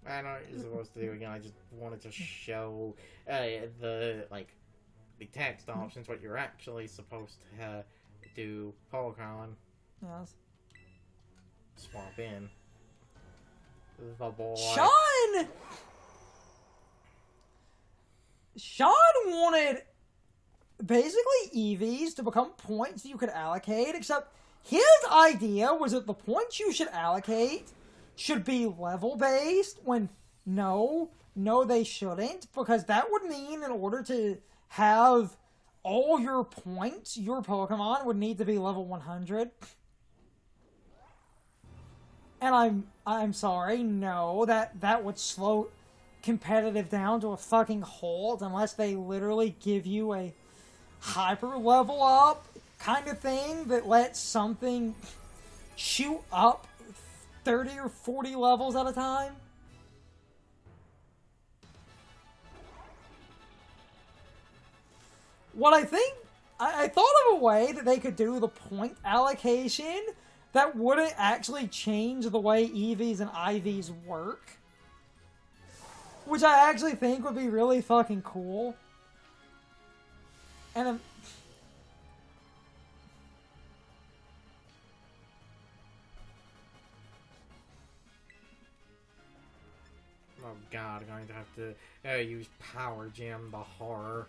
I know what you're supposed to do again. I just wanted to show the text options, what you're actually supposed to do. Pokémon. Yes. Swap in. The boy. Sean wanted basically EVs to become points you could allocate, except his idea was that the points you should allocate should be level-based, when no, they shouldn't, because that would mean in order to have all your points, your Pokemon would need to be level 100. And I'm sorry, no, that would slow competitive down to a fucking halt unless they literally give you a hyper level up kind of thing that lets something shoot up 30 or 40 levels at a time. What I think, I thought of a way that they could do the point allocation that wouldn't actually change the way EVs and IVs work. Which I actually think would be really fucking cool. And Oh god, I'm going to have to use Power Gem, the horror.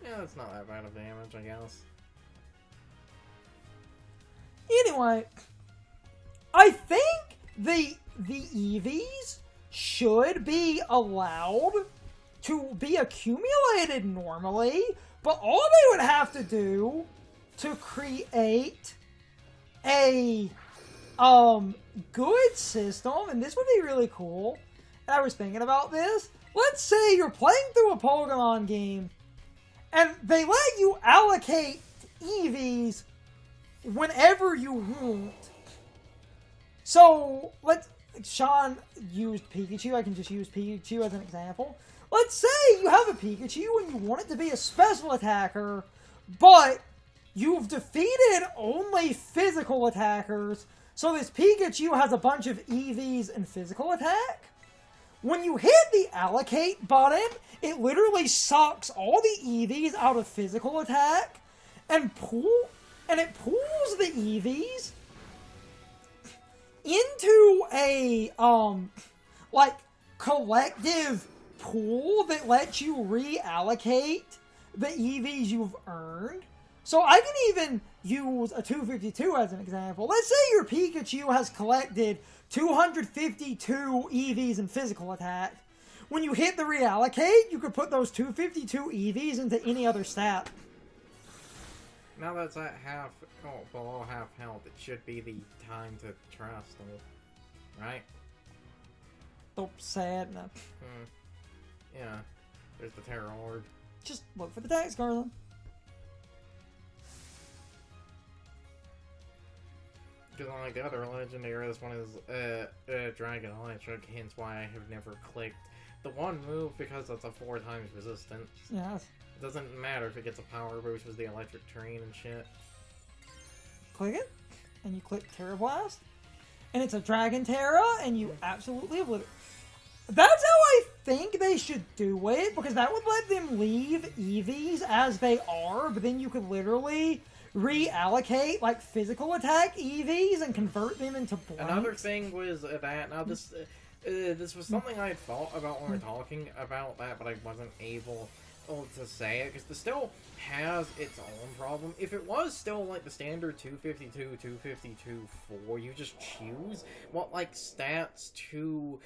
Yeah, it's not that bad of damage, I guess. anyway, I think the EVs should be allowed to be accumulated normally, but all they would have to do to create a good system, and this would be really cool, and I was thinking about this, let's say you're playing through a Pokemon game, and they let you allocate EVs whenever you want. So, Sean used Pikachu, I can just use Pikachu as an example. Let's say you have a Pikachu and you want it to be a special attacker, but you've defeated only physical attackers, so this Pikachu has a bunch of EVs and physical attack. When you hit the allocate button, it literally sucks all the EVs out of physical attack and it pulls the EVs into a collective pool that lets you reallocate the EVs you've earned. So I can even use a 252 as an example. Let's say your Pikachu has collected 252 EVs in physical attack. When you hit the reallocate, you could put those 252 EVs into any other stat. Now that's at below half health, it should be the time to trust them, right? Don't say it, no. Yeah, there's the Terror Orb. Just look for the tags, Garland. Because unlike the other legendary, this one is Dragon Electric, hence why I have never clicked the one move, because it's a 4 times resistance. Yes. It doesn't matter if it gets a power boost with the electric terrain and shit. Click it, and you click Terra Blast, and it's a Dragon Terra, and you absolutely obliterate. That's how I think they should do it, because that would let them leave EVs as they are, but then you could literally reallocate like physical attack EVs and convert them into blanks. Another thing was that, now this was something I had thought about when we were talking about that, but I wasn't able to say it, because this still has its own problem. If it was still like the standard 252, 252, 4, you just choose what like stats to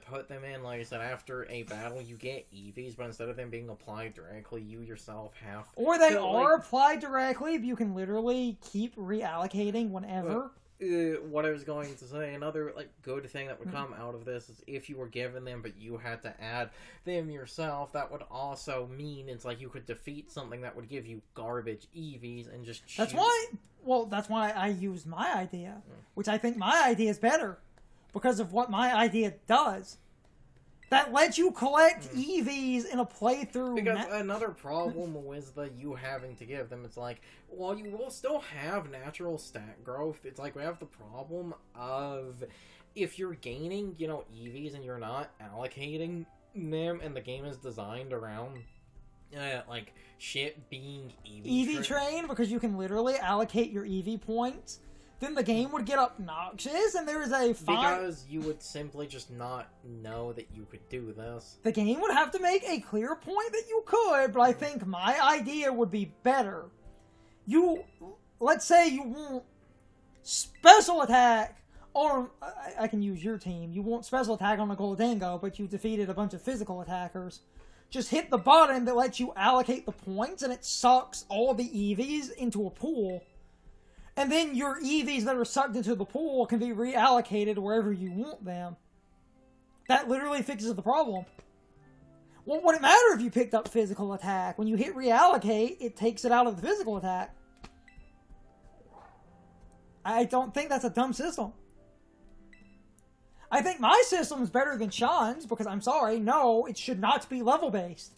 put them in. Like I said, after a battle you get EVs, but instead of them being applied directly, you yourself have or they are applied directly, but you can literally keep reallocating whenever. What I was going to say, another like good thing that would come out of this is if you were given them but you had to add them yourself, that would also mean it's like you could defeat something that would give you garbage EVs and just choose. That's why I used my idea, which I think my idea is better because of what my idea does. that lets you collect EVs in a playthrough. Because another problem with you having to give them, it's like, well, you will still have natural stat growth. It's like we have the problem of if you're gaining, EVs and you're not allocating them, and the game is designed around shit being EV train, because you can literally allocate your EV points, then the game would get obnoxious, and there is a fine... Because you would simply just not know that you could do this. The game would have to make a clear point that you could, but I think my idea would be better. Let's say you want special attack on... I can use your team. You want special attack on a Goldango, but you defeated a bunch of physical attackers. Just hit the button that lets you allocate the points, and it sucks all the EVs into a pool. And then your EVs that are sucked into the pool can be reallocated wherever you want them. That literally fixes the problem. What would it matter if you picked up physical attack? When you hit reallocate, it takes it out of the physical attack. I don't think that's a dumb system. I think my system is better than Sean's, because I'm sorry, no, it should not be level-based.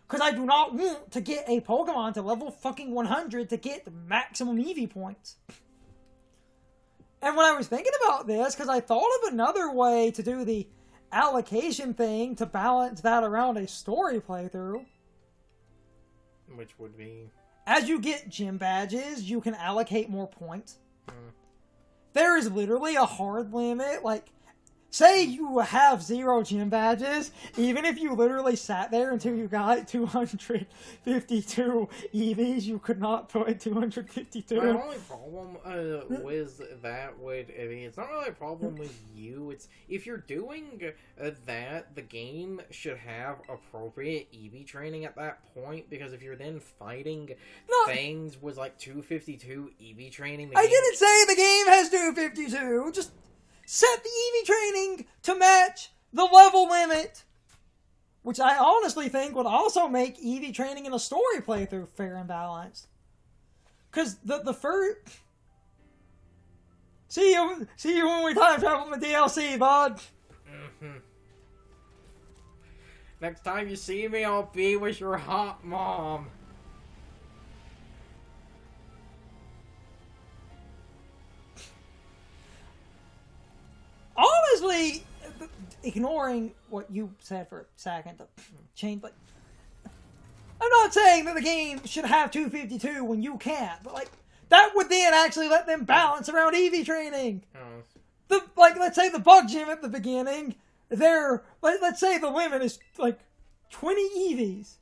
Because I do not want to get a Pokemon to level fucking 100 to get the maximum EV points. And when I was thinking about this, because I thought of another way to do the allocation thing to balance that around a story playthrough. Which would be? As you get gym badges, you can allocate more points. There is literally a hard limit, say you have 0 gym badges, even if you literally sat there until you got 252 EVs, you could not put 252. My only problem with that would be, it's not really a problem with you, it's if you're doing that, the game should have appropriate EV training at that point, because if you're then fighting things with 252 EV training... I didn't say the game has 252, just... set the EV training to match the level limit. Which I honestly think would also make EV training in a story playthrough fair and balanced. Because the first... See you when we time travel with DLC, bud. Next time you see me, I'll be with your hot mom. Honestly, ignoring what you said for a second, change, I'm not saying that the game should have 252 when you can't, but that would then actually let them balance around EV training. Let's say the bug gym at the beginning, let's say the limit is 20 EVs,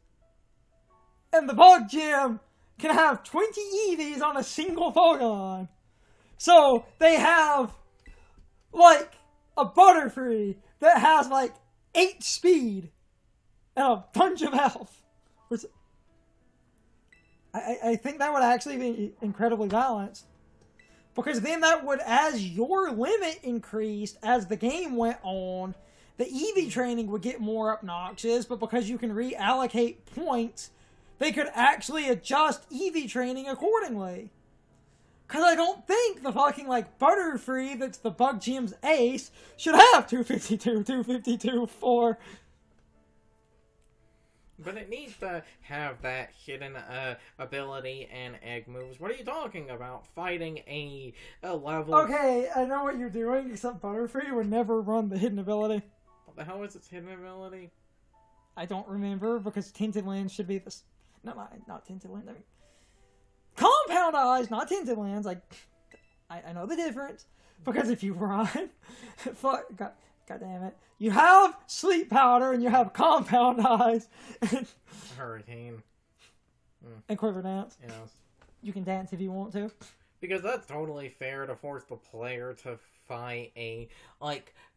and the bug gym can have 20 EVs on a single Pokemon. So they have a Butterfree that has 8 speed and a bunch of health. I think that would actually be incredibly balanced. Because then that would, as your limit increased as the game went on, the EV training would get more obnoxious, but because you can reallocate points, they could actually adjust EV training accordingly. Because I don't think the fucking, Butterfree that's the Bug Gym's ace should have 252 for... But it needs to have that hidden ability and egg moves. What are you talking about? Fighting a level... Okay, I know what you're doing, except Butterfree would never run the hidden ability. What the hell is its hidden ability? I don't remember, because Tinted Lands should be this... No, not Tinted Lands, Compound Eyes, not Tinted Lands. I know the difference. Because if you run... God damn it. You have Sleep Powder and you have Compound Eyes. Hurricane. And Quiver Dance. Yes. You can dance if you want to. Because that's totally fair to force the player to fight a,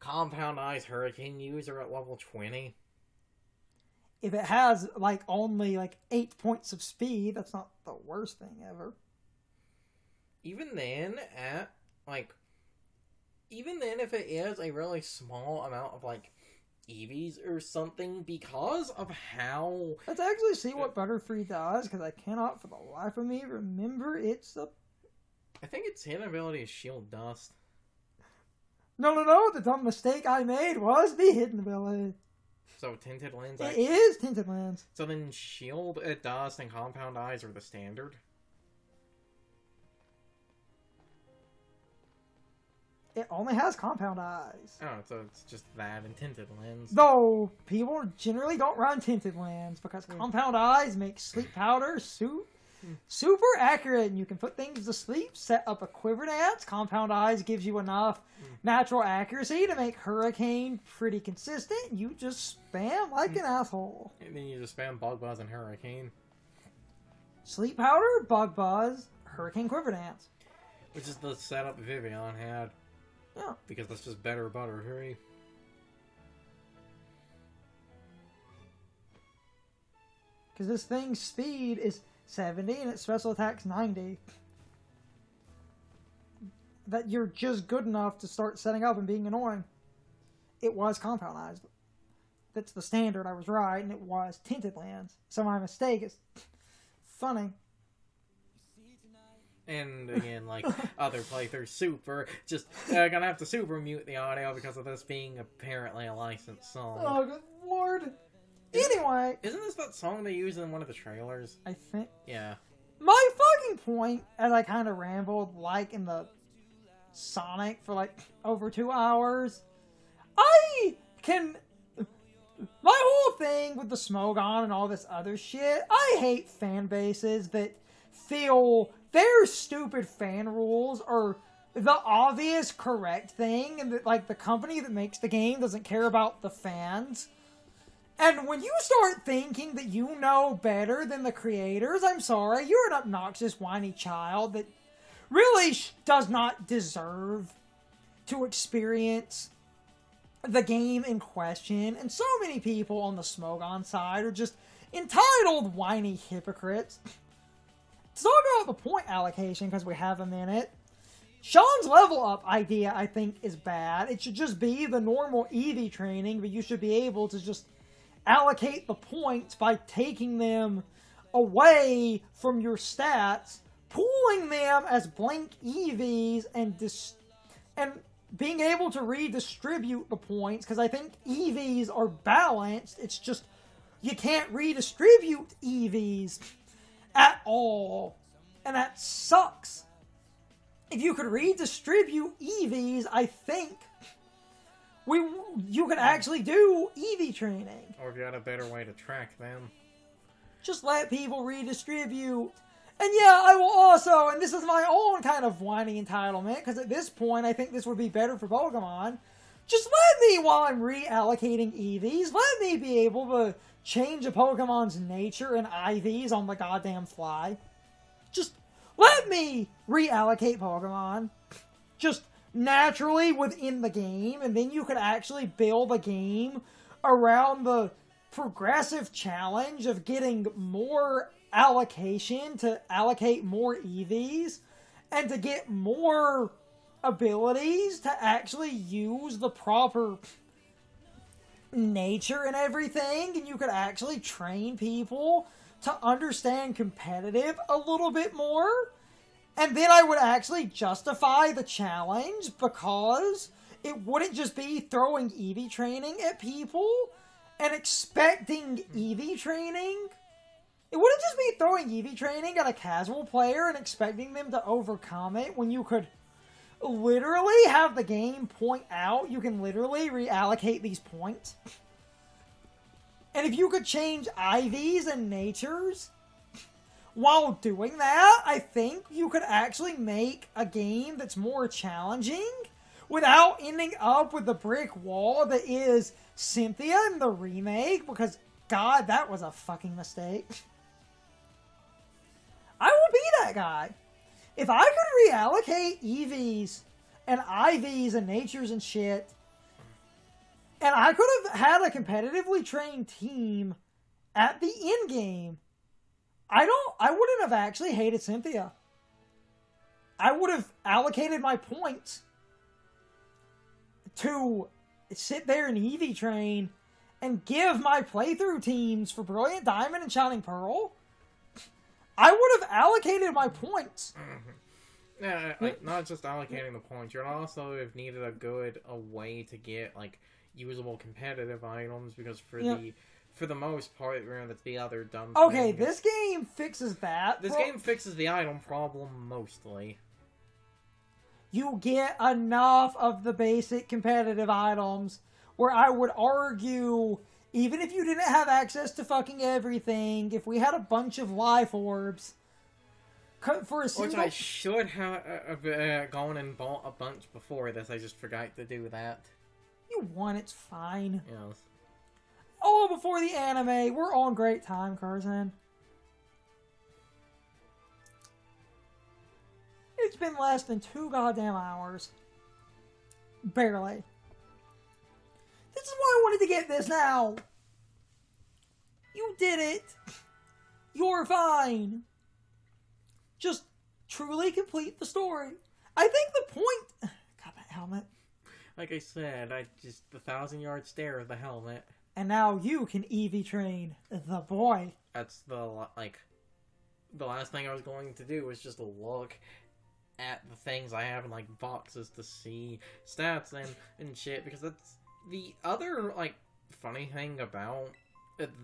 Compound Eyes Hurricane user at level 20. If it has, only, 8 points of speed, that's not the worst thing ever. Even then, if it is a really small amount of, EVs or something, because of how... Let's actually see what Butterfree does, because I cannot, for the life of me, remember I think its hidden ability is Shield Dust. No, the dumb mistake I made was the hidden ability. So tinted lens. It is tinted lens. So then shield, dust, and compound eyes are the standard. It only has compound eyes. Oh, so it's just that and tinted lens. Though people generally don't run tinted lens because compound eyes make sleep powder super accurate, and you can put things to sleep, set up a quiver dance. Compound eyes gives you enough natural accuracy to make Hurricane pretty consistent. You just spam like an asshole. And then you just spam Bug Buzz and Hurricane. Sleep powder, Bug Buzz, Hurricane quiver dance. Which is the setup Vivian had. Yeah. Because that's just better butterfree. Because this thing's speed is 70 and its special attack's 90. That you're just good enough to start setting up and being annoying. It was compound eyes. That's the standard. I was right, and it was tinted lens. So my mistake is funny. And again, like other playthroughs, super, just gonna have to super mute the audio because of this being apparently a licensed song. Oh, good lord. Anyway. Isn't this that song they used in one of the trailers? I think. Yeah. My fucking point, as I kind of rambled, like in the Sonic for like over 2 hours, my whole thing with the Smogon and all this other shit, I hate fan bases that feel their stupid fan rules are the obvious correct thing, and that like the company that makes the game doesn't care about the fans. And when you start thinking that you know better than the creators, I'm sorry, you're an obnoxious, whiny child that really does not deserve to experience the game in question. And so many people on the Smogon side are just entitled, whiny hypocrites. To talk about the point allocation, because we have a minute, Sean's level up idea, I think, is bad. It should just be the normal Eevee training, but you should be able to just allocate the points by taking them away from your stats, pooling them as blank EVs, and being able to redistribute the points, because I think EVs are balanced. It's just you can't redistribute EVs at all, and that sucks. If you could redistribute EVs, I think you could actually do EV training. Or if you had a better way to track them. Just let people redistribute. And yeah, I will also, and this is my own kind of whiny entitlement, because at this point I think this would be better for Pokemon, just let me, while I'm reallocating EVs, let me be able to change a Pokemon's nature and IVs on the goddamn fly. Just let me reallocate Pokemon. Just naturally within the game, and then you could actually build a game around the progressive challenge of getting more allocation to allocate more EVs and to get more abilities to actually use the proper nature and everything, and you could actually train people to understand competitive a little bit more. And then I would actually justify the challenge, because it wouldn't just be throwing EV training at people and expecting EV training. It wouldn't just be throwing EV training at a casual player and expecting them to overcome it, when you could literally have the game point out you can literally reallocate these points. And if you could change IVs and natures while doing that, I think you could actually make a game that's more challenging without ending up with the brick wall that is Cynthia in the remake, because God, that was a fucking mistake. I will be that guy. If I could reallocate EVs and IVs and natures and shit, and I could have had a competitively trained team at the end game, I wouldn't have actually hated Cynthia. I would have allocated my points to sit there and EV train and give my playthrough teams for Brilliant Diamond and Shining Pearl. I would have allocated my points. Mm-hmm. Yeah, like, not just allocating the points. You'd also have needed a way to get, like, usable competitive items, because Yeah. for the most part, that's the other dumb Okay, thing. this game fixes that. This game fixes the item problem mostly. You get enough of the basic competitive items where I would argue, even if you didn't have access to fucking everything, if we had a bunch of life orbs, for a single... Which I should have gone and bought a bunch before this, I just forgot to do that. You won, it's fine. Yes. Oh, before the anime, we're on great time, Carson. It's been less than 2 goddamn hours. Barely. This is why I wanted to get this now. You did it. You're fine. Just truly complete the story. I think the point... God, that helmet. Like I said, the 1,000-yard stare of the helmet. And now you can EV train the boy. That's the last thing I was going to do was just look at the things I have in, boxes to see stats and shit, because that's the other, funny thing about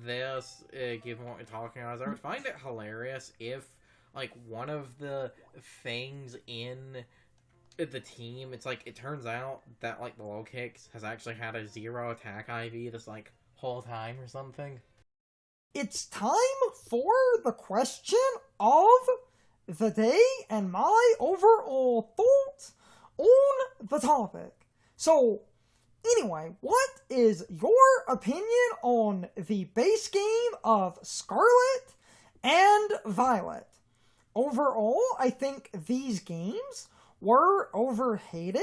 this, given what we're talking about, is I would find it hilarious if, one of the things in the team, it's it turns out that, the low kicks has actually had a 0 attack IV this, whole time or something. It's time for the question of the day and my overall thoughts on the topic. So, anyway, what is your opinion on the base game of Scarlet and Violet? Overall, I think these games were overhated,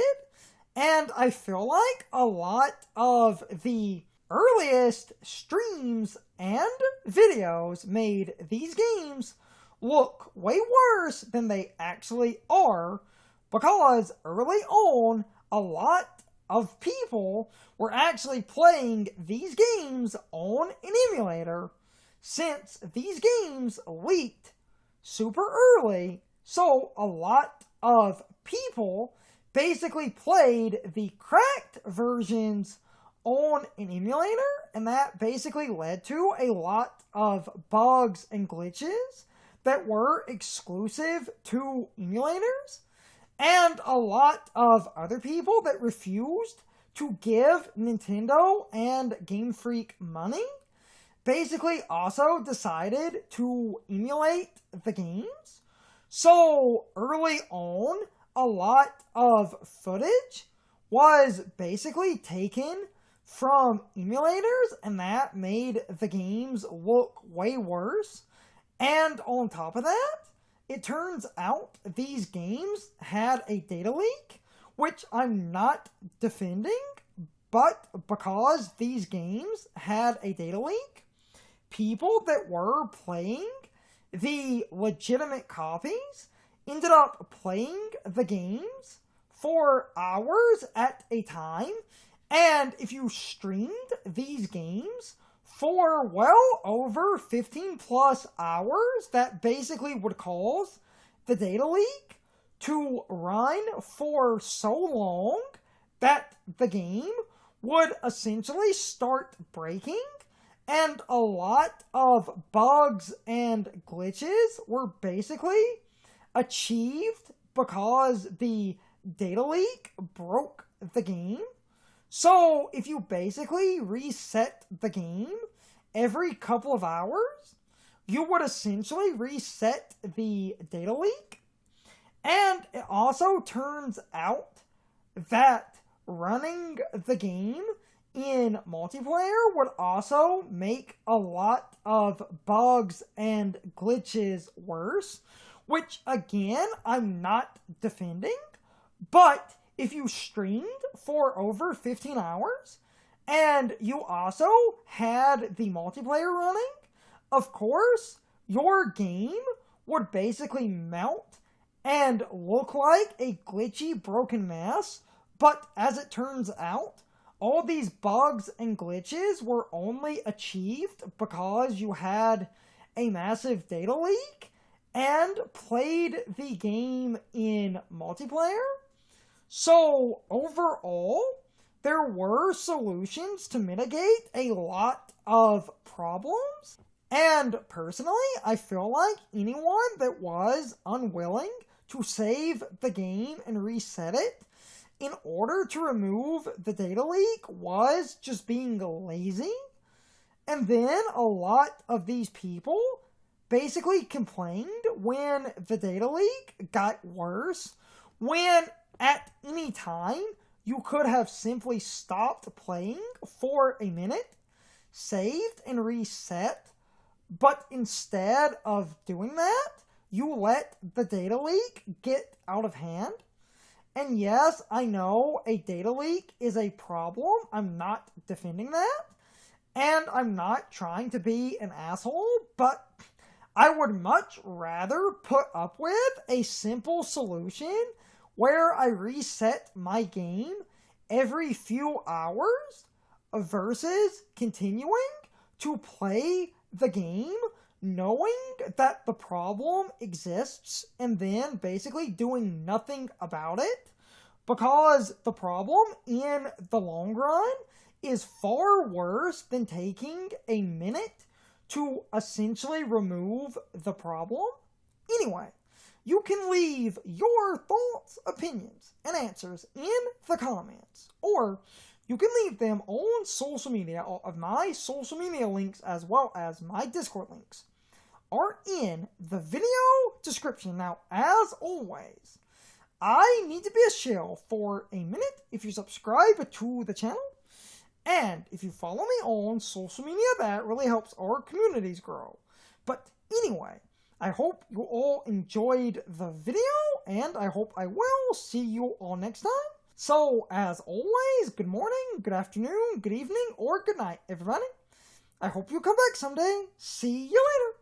and I feel like a lot of the earliest streams and videos made these games look way worse than they actually are, because early on, a lot of people were actually playing these games on an emulator, since these games leaked super early, so a lot of people basically played the cracked versions on an emulator, and that basically led to a lot of bugs and glitches that were exclusive to emulators, and a lot of other people that refused to give Nintendo and Game Freak money basically also decided to emulate the games. So early on, a lot of footage was basically taken from emulators, and that made the games look way worse. And on top of that, it turns out these games had a data leak, which I'm not defending, but because these games had a data leak, people that were playing the legitimate copies ended up playing the games for hours at a time, and if you streamed these games for well over 15 plus hours, that basically would cause the data leak to run for so long that the game would essentially start breaking, and a lot of bugs and glitches were basically achieved because the data leak broke the game. So if you basically reset the game every couple of hours, you would essentially reset the data leak. And it also turns out that running the game in multiplayer would also make a lot of bugs and glitches worse, which again, I'm not defending, but if you streamed for over 15 hours and you also had the multiplayer running, of course, your game would basically melt and look like a glitchy, broken mess. But as it turns out, all these bugs and glitches were only achieved because you had a massive data leak and played the game in multiplayer. So overall, there were solutions to mitigate a lot of problems. And personally, I feel like anyone that was unwilling to save the game and reset it in order to remove the data leak was just being lazy. And then a lot of these people basically complained when the data leak got worse, when at any time you could have simply stopped playing for a minute, saved and reset, but instead of doing that, you let the data leak get out of hand. And yes, I know a data leak is a problem. I'm not defending that. And I'm not trying to be an asshole, but I would much rather put up with a simple solution where I reset my game every few hours versus continuing to play the game knowing that the problem exists and then basically doing nothing about it, because the problem in the long run is far worse than taking a minute to essentially remove the problem. Anyway, you can leave your thoughts, opinions, and answers in the comments, or you can leave them on social media. All of my social media links, as well as my Discord links, are in the video description. Now, as always, I need to be a shill for a minute if you subscribe to the channel, and if you follow me on social media, that really helps our communities grow. But anyway, I hope you all enjoyed the video, and I hope I will see you all next time. So, as always, good morning, good afternoon, good evening, or good night, everybody. I hope you come back someday. See you later.